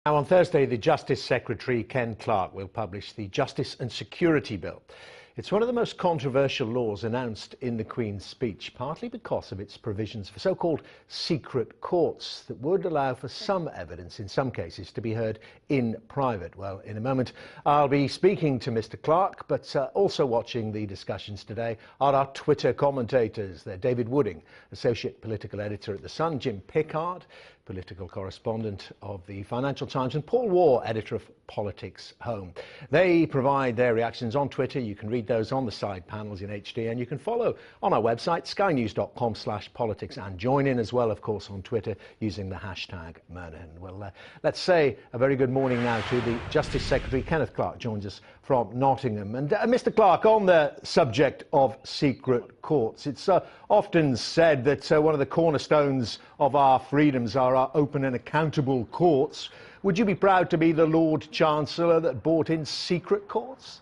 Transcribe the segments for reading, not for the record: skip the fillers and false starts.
Now, on Thursday, the Justice Secretary, Ken Clarke, will publish the Justice and Security Bill. It's one of the most controversial laws announced in the Queen's speech, partly because of its provisions for so-called secret courts that would allow for some evidence, in some cases, to be heard in private. Well, in a moment, I'll be speaking to Mr. Clarke, but also watching the discussions today are our Twitter commentators. They're David Wooding, Associate Political Editor at The Sun, Jim Pickard, Political Correspondent of the Financial Times, and Paul Waugh, Editor of Politics Home. They provide their reactions on Twitter. You can read those on the side panels in HD, and you can follow on our website, skynews.com/politics, and join in as well, of course, on Twitter using the hashtag Murnaghan. Well, let's say a very good morning now to the Justice Secretary. Kenneth Clarke joins us from Nottingham. And Mr. Clarke, on the subject of secret courts, it's often said that one of the cornerstones of our freedoms are our open and accountable courts. Would you be proud to be the Lord Chancellor that brought in secret courts?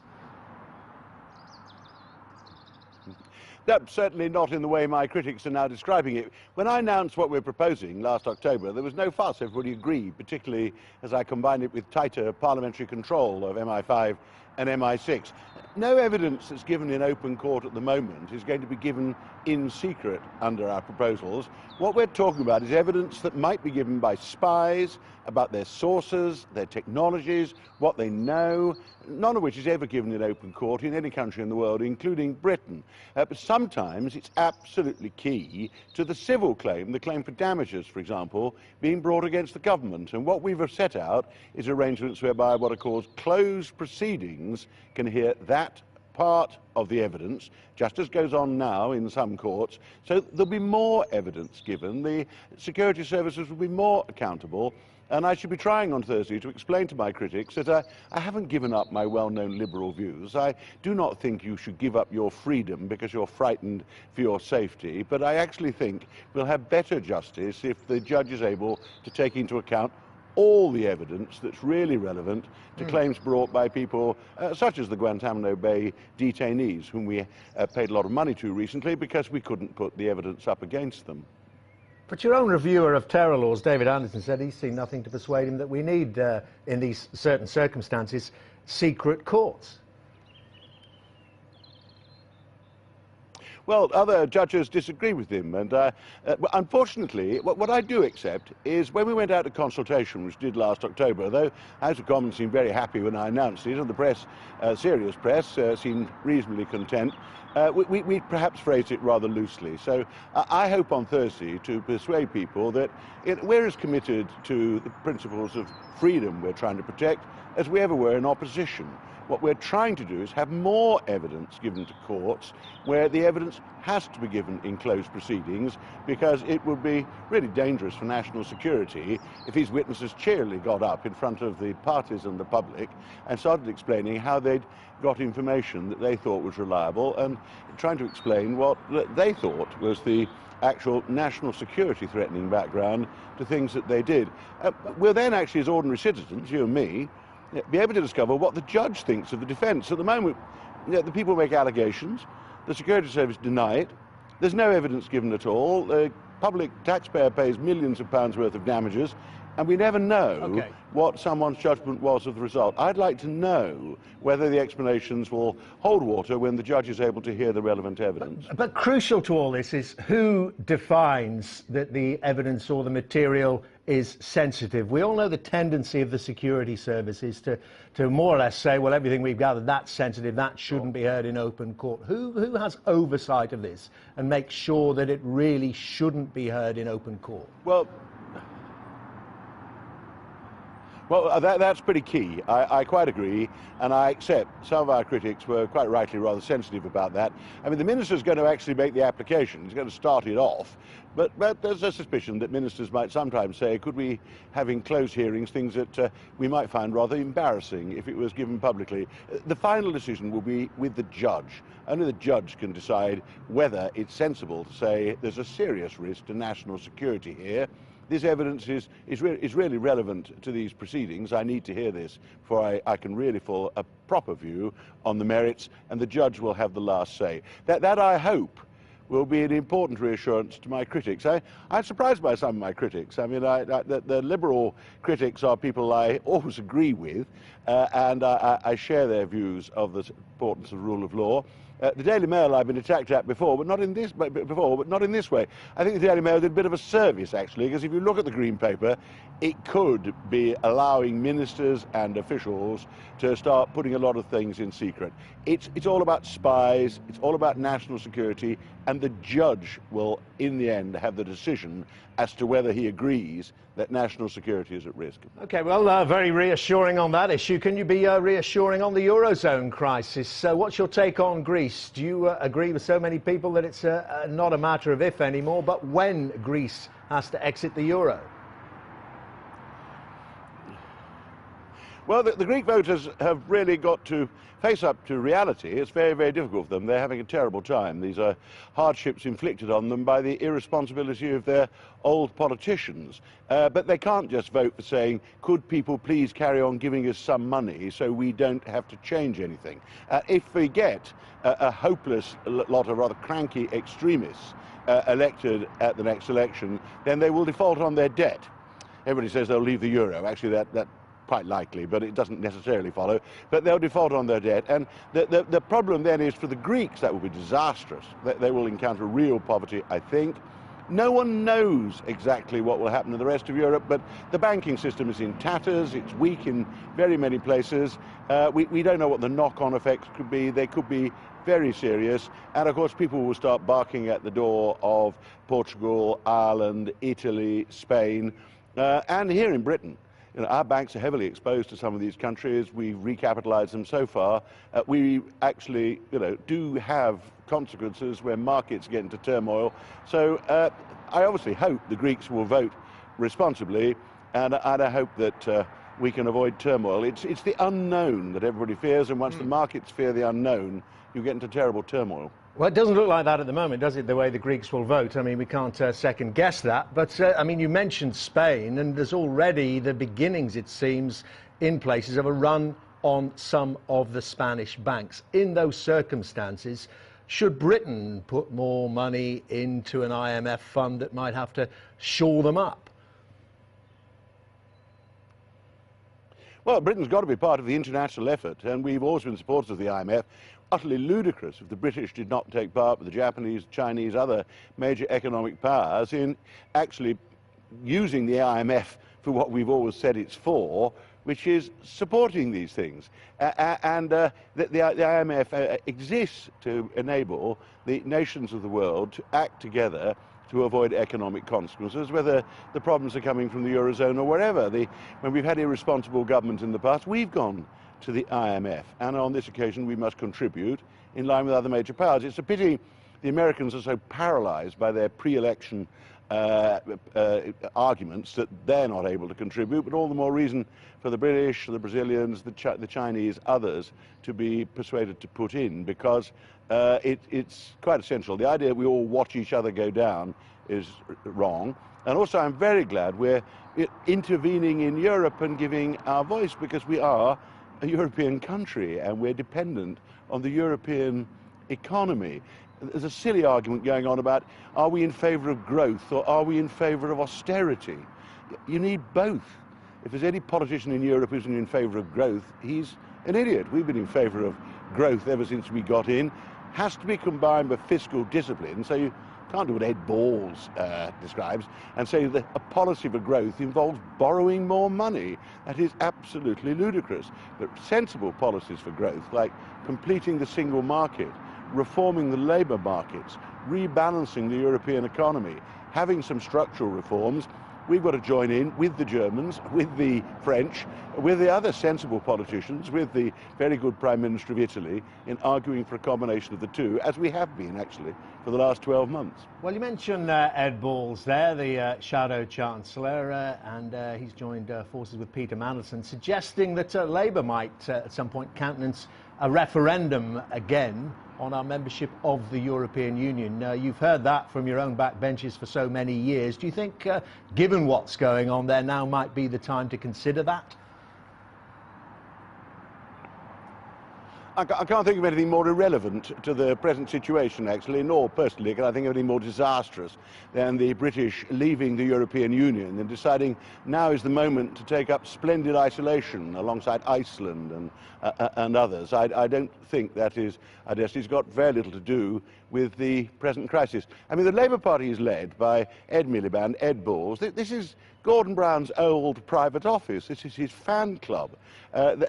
No, certainly not in the way my critics are now describing it. When I announced what we're proposing last October, there was no fuss. Everybody agreed, particularly as I combined it with tighter parliamentary control of MI5 and MI6. No evidence that's given in open court at the moment is going to be given in secret under our proposals. What we're talking about is evidence that might be given by spies about their sources, their technologies, what they know, none of which is ever given in open court in any country in the world, including Britain. But sometimes it's absolutely key to the civil claim, the claim for damages, for example, being brought against the government. And what we've set out is arrangements whereby what are called closed proceedings can hear that part of the evidence, just as goes on now in some courts. So there'll be more evidence given. The security services will be more accountable. And I should be trying on Thursday to explain to my critics that I haven't given up my well-known liberal views. I do not think you should give up your freedom because you're frightened for your safety, but I actually think we'll have better justice if the judge is able to take into account all the evidence that's really relevant to claims brought by people such as the Guantanamo Bay detainees, whom we paid a lot of money to recently because we couldn't put the evidence up against them. But your own reviewer of terror laws, David Anderson, said he's seen nothing to persuade him that we need, in these certain circumstances, secret courts. Well, other judges disagree with him, and unfortunately, what I do accept is when we went out to consultation, which did last October, though House of Commons seemed very happy when I announced it, and the press, serious press, seemed reasonably content, we perhaps phrased it rather loosely. So I hope on Thursday to persuade people that we're as committed to the principles of freedom we're trying to protect as we ever were in opposition. What we're trying to do is have more evidence given to courts where the evidence has to be given in closed proceedings, because it would be really dangerous for national security if these witnesses cheerily got up in front of the parties and the public and started explaining how they'd got information that they thought was reliable and trying to explain what they thought was the actual national security threatening background to things that they did. We'll then actually, as ordinary citizens, you and me, be able to discover what the judge thinks of the defence. At the moment, the people make allegations, the security service deny it, there's no evidence given at all, the public taxpayer pays millions of pounds worth of damages, and we never know what someone's judgment was of the result. I'd like to know whether the explanations will hold water when the judge is able to hear the relevant evidence. But crucial to all this is who defines that the evidence or the material is sensitive. We all know the tendency of the security services to more or less say, well, everything we've gathered, that's sensitive, that shouldn't be heard in open court. Who has oversight of this and makes sure that it really shouldn't be heard in open court? Well, that's pretty key. I quite agree, and I accept some of our critics were quite rightly rather sensitive about that. I mean, the minister's going to actually make the application. He's going to start it off, but there's a suspicion that ministers might sometimes say, could we have in closed hearings things that we might find rather embarrassing if it was given publicly. The final decision will be with the judge. Only the judge can decide whether it's sensible to say there's a serious risk to national security here. This evidence is really relevant to these proceedings. I need to hear this before I can really form a proper view on the merits, and the judge will have the last say. That I hope will be an important reassurance to my critics. I'm surprised by some of my critics. I mean, the liberal critics are people I always agree with, and I share their views of the importance of the rule of law. The Daily Mail I've been attacked at before, but not in this way. I think the Daily Mail did a bit of a service, actually, because if you look at the Green Paper, it could be allowing ministers and officials to start putting a lot of things in secret. It's all about spies, it's all about national security, and the judge will, in the end, have the decision as to whether he agrees that national security is at risk. OK, well, very reassuring on that issue. Can you be reassuring on the Eurozone crisis? What's your take on Greece? Do you agree with so many people that it's not a matter of if anymore, but when Greece has to exit the euro? Well, the Greek voters have really got to face up to reality. It's very, very difficult for them. They're having a terrible time. These are hardships inflicted on them by the irresponsibility of their old politicians. But they can't just vote for saying, could people please carry on giving us some money so we don't have to change anything? If we get a hopeless lot of rather cranky extremists elected at the next election, then they will default on their debt. Everybody says they'll leave the euro. Actually, that quite likely, but it doesn't necessarily follow. But they'll default on their debt. And the problem then is for the Greeks, that will be disastrous. They will encounter real poverty, I think. No one knows exactly what will happen in the rest of Europe, but the banking system is in tatters. It's weak in very many places. We don't know what the knock-on effects could be. They could be very serious. And of course, people will start barking at the door of Portugal, Ireland, Italy, Spain, and here in Britain. You know, our banks are heavily exposed to some of these countries. We've recapitalized them so far. We actually, do have consequences when markets get into turmoil. So I obviously hope the Greeks will vote responsibly, and I hope that we can avoid turmoil. It's the unknown that everybody fears, and once the markets fear the unknown, you get into terrible turmoil. Well, it doesn't look like that at the moment, does it, the way the Greeks will vote? I mean, we can't second guess that. But, I mean, you mentioned Spain, and there's already the beginnings, it seems, in places of a run on some of the Spanish banks. In those circumstances, should Britain put more money into an IMF fund that might have to shore them up? Well, Britain's got to be part of the international effort, and we've always been supporters of the IMF. Utterly ludicrous if the British did not take part with the Japanese, Chinese, other major economic powers in actually using the IMF for what we've always said it's for, which is supporting these things. The IMF exists to enable the nations of the world to act together to avoid economic consequences, whether the problems are coming from the Eurozone or wherever. When we've had irresponsible governments in the past, we've gone to the IMF, and on this occasion we must contribute in line with other major powers. It's a pity the Americans are so paralyzed by their pre-election arguments that they're not able to contribute, but all the more reason for the British, the Brazilians, the Chinese, others to be persuaded to put in, because it's quite essential. The idea that we all watch each other go down is wrong. And also I'm very glad we're intervening in Europe and giving our voice, because we are a European country and we're dependent on the European economy. There's a silly argument going on about, are we in favour of growth or are we in favour of austerity? You need both. If there's any politician in Europe who's in favour of growth, he's an idiot. We've been in favour of growth ever since we got in. Has to be combined with fiscal discipline, so you can't do what Ed Balls describes and say that a policy for growth involves borrowing more money. That is absolutely ludicrous. But sensible policies for growth, like completing the single market, reforming the labour markets, rebalancing the European economy, having some structural reforms, we've got to join in with the Germans, with the French, with the other sensible politicians, with the very good Prime Minister of Italy, in arguing for a combination of the two, as we have been, actually, for the last 12 months. Well, you mentioned Ed Balls there, the Shadow Chancellor, and he's joined forces with Peter Mandelson, suggesting that Labour might, at some point, countenance a referendum again on our membership of the European Union. You've heard that from your own backbenches for so many years. Do you think, given what's going on there, now might be the time to consider that? I can't think of anything more irrelevant to the present situation, actually, nor personally can I think of anything more disastrous than the British leaving the European Union and deciding now is the moment to take up splendid isolation alongside Iceland and others. I don't think that is, it's got very little to do with the present crisis. I mean, the Labour Party is led by Ed Miliband, Ed Balls. This is Gordon Brown's old private office. This is his fan club.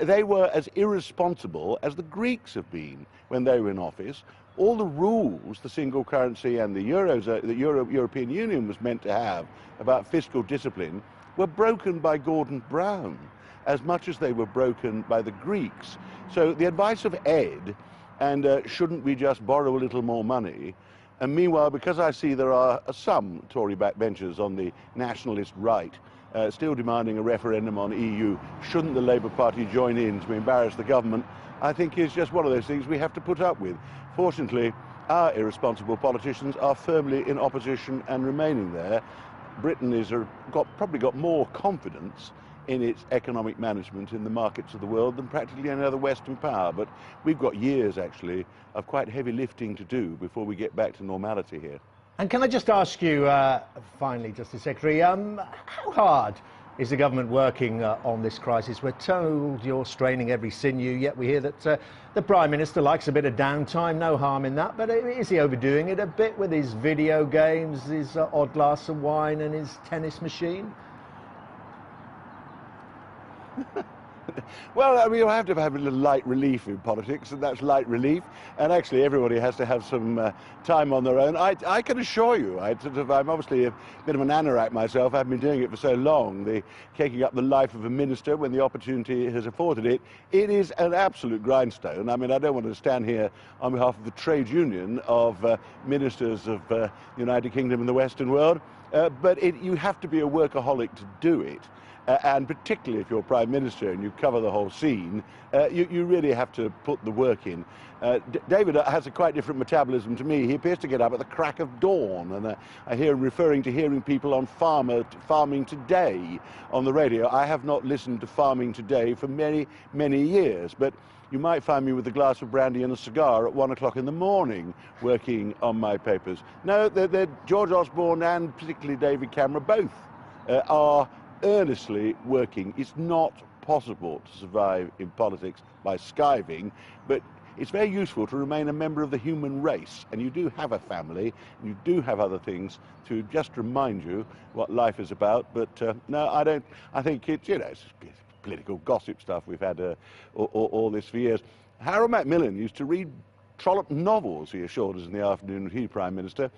They were as irresponsible as the Greeks have been when they were in office. All the rules, the single currency and the European Union was meant to have about fiscal discipline were broken by Gordon Brown as much as they were broken by the Greeks. So the advice of Ed, and shouldn't we just borrow a little more money? And meanwhile, because I see there are some Tory backbenchers on the nationalist right still demanding a referendum on EU, shouldn't the Labour Party join in to embarrass the government, I think is just one of those things we have to put up with. Fortunately, our irresponsible politicians are firmly in opposition and remaining there. Britain has probably got more confidence in its economic management in the markets of the world than practically any other Western power. But we've got years, actually, of quite heavy lifting to do before we get back to normality here. And can I just ask you, finally, Justice Secretary, how hard is the government working on this crisis? We're told you're straining every sinew, yet we hear that the Prime Minister likes a bit of downtime, no harm in that, but is he overdoing it a bit with his video games, his odd glass of wine and his tennis machine? Well, I mean, you have to have a little light relief in politics, and that's light relief. And actually, everybody has to have some time on their own. I can assure you, I'm obviously a bit of an anorak myself. I've been doing it for so long, taking up the life of a minister when the opportunity has afforded it. It is an absolute grindstone. I mean, I don't want to stand here on behalf of the trade union of ministers of the United Kingdom and the Western world, but you have to be a workaholic to do it. And particularly if you're Prime Minister and you cover the whole scene, you really have to put the work in. David has a quite different metabolism to me. He appears to get up at the crack of dawn, and I hear him referring to hearing people on Farming Today on the radio. I have not listened to Farming Today for many, many years, but you might find me with a glass of brandy and a cigar at 1 o'clock in the morning working on my papers. No, George Osborne and particularly David Cameron both are earnestly working. It's not possible to survive in politics by skiving, but it's very useful to remain a member of the human race, and you do have a family, and you do have other things to just remind you what life is about. But no, I don't. I think it's, it's political gossip stuff. We've had all this for years. Harold Macmillan used to read Trollope novels, he assured us in the afternoon when he was Prime Minister.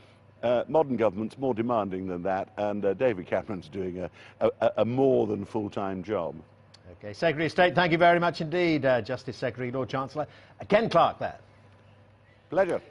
Modern government's more demanding than that, and David Cameron's doing a more than full-time job. OK, Secretary of State, thank you very much indeed, Justice Secretary, Lord Chancellor. Ken Clarke there. Pleasure.